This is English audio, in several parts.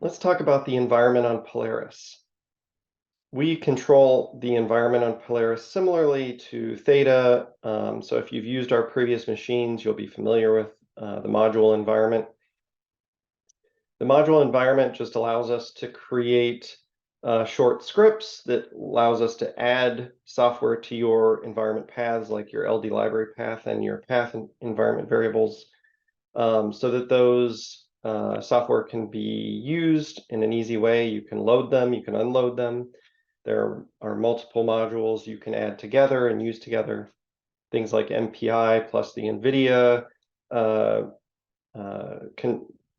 Let's talk about the environment on Polaris. We control the environment on Polaris similarly to Theta. So if you've used our previous machines, you'll be familiar with the module environment. The module environment just allows us to create short scripts that allows us to add software to your environment paths, like your LD library path and your path environment variables, so that those software can be used in an easy way. You can load them, you can unload them. There are multiple modules you can add together and use together. Things like MPI plus the NVIDIA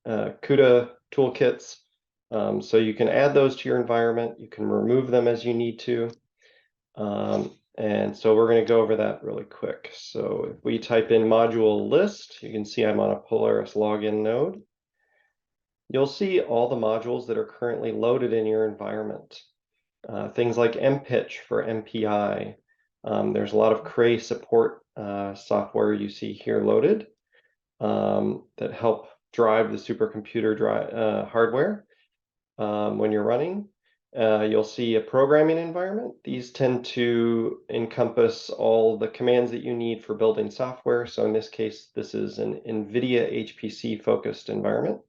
CUDA toolkits. So you can add those to your environment. You can remove them as you need to. And so we're going to go over that really quick. So if we type in module list, you can see I'm on a Polaris login node. You'll see all the modules that are currently loaded in your environment. Things like MPitch for MPI. There's a lot of Cray support software you see here loaded that help drive the supercomputer hardware when you're running. You'll see a programming environment. These tend to encompass all the commands that you need for building software. So in this case, this is an NVIDIA HPC focused environment.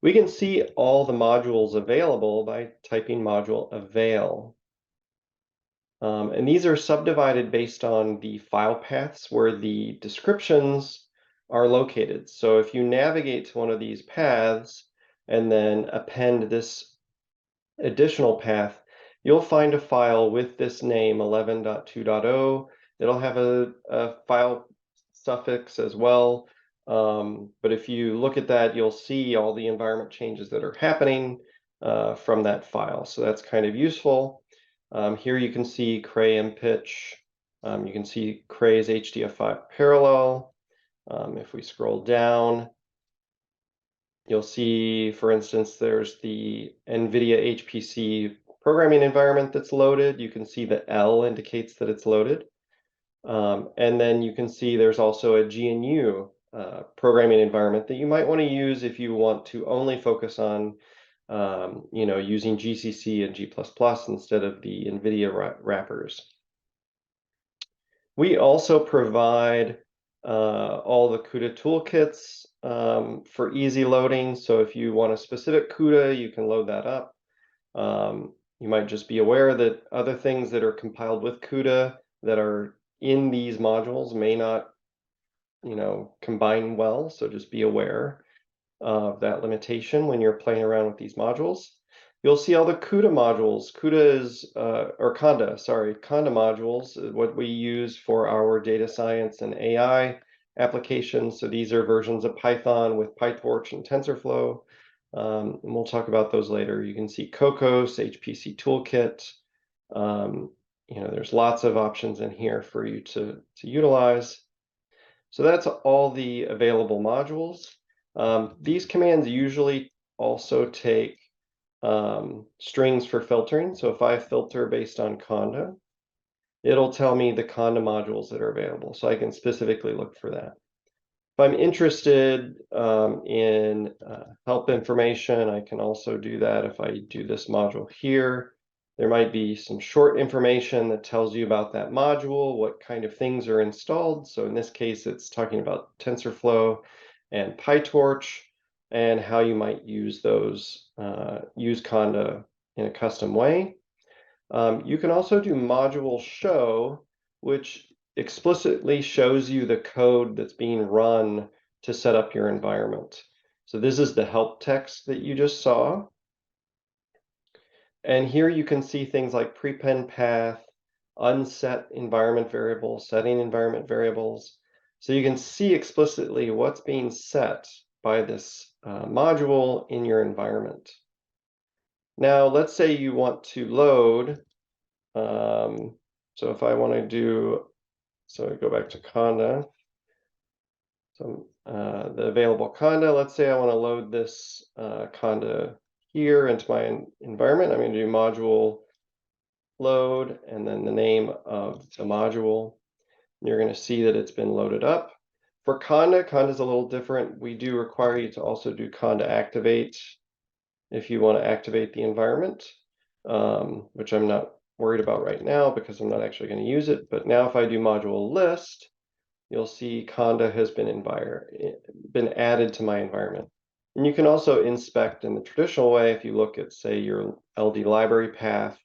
We can see all the modules available by typing module avail. And these are subdivided based on the file paths where the descriptions are located. So if you navigate to one of these paths and then append this additional path, you'll find a file with this name 11.2.0. It'll have a file suffix as well. But if you look at that, you'll see all the environment changes that are happening from that file. So that's kind of useful. Here you can see Cray MPitch. You can see Cray's HDF5 parallel. If we scroll down, you'll see, for instance, there's the NVIDIA HPC programming environment that's loaded. You can see the L indicates that it's loaded. And then you can see there's also a GNU programming environment that you might want to use if you want to only focus on using GCC and G++ instead of the NVIDIA wrappers. We also provide all the CUDA toolkits for easy loading. So if you want a specific CUDA, you can load that up. You might just be aware that other things that are compiled with CUDA that are in these modules may not, combine well. So just be aware of that limitation when you're playing around with these modules. You'll see all the CUDA modules. CUDA is, or Conda modules, what we use for our data science and AI applications. So these are versions of Python with PyTorch and TensorFlow. And we'll talk about those later. You can see Cocos, HPC toolkit. There's lots of options in here for you to utilize. So that's all the available modules. These commands usually also take strings for filtering. So if I filter based on Conda, it'll tell me the Conda modules that are available. So I can specifically look for that. If I'm interested in help information, I can also do that. If I do this module here, there might be some short information that tells you about that module, what kind of things are installed. So in this case, it's talking about TensorFlow and PyTorch and how you might use those, use Conda in a custom way. You can also do module show, which explicitly shows you the code that's being run to set up your environment. So this is the help text that you just saw. And here you can see things like prepend path, unset environment variables, setting environment variables. So you can see explicitly what's being set by this module in your environment. Now, let's say you want to load. So if I want to do, so I go back to Conda. So the available Conda, let's say I want to load this Conda here into my environment. I'm going to do module load and then the name of the module. You're going to see that it's been loaded up. For Conda, Conda is a little different. We do require you to also do Conda activate. if you want to activate the environment, which I'm not worried about right now because I'm not actually going to use it. But now if I do module list, you'll see Conda has been added to my environment. And you can also inspect in the traditional way. If you look at, say, your LD library path,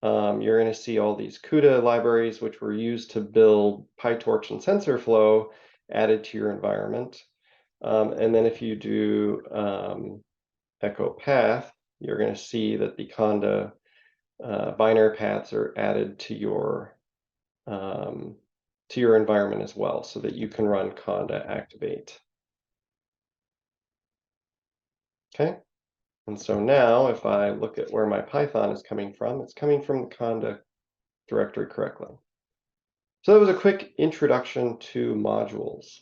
you're going to see all these CUDA libraries, which were used to build PyTorch and TensorFlow, added to your environment. And then if you do echo path, you're going to see that the Conda binary paths are added to your environment as well, so that you can run Conda activate. Okay, and so now if I look at where my Python is coming from, it's coming from the Conda directory correctly. So that was a quick introduction to modules.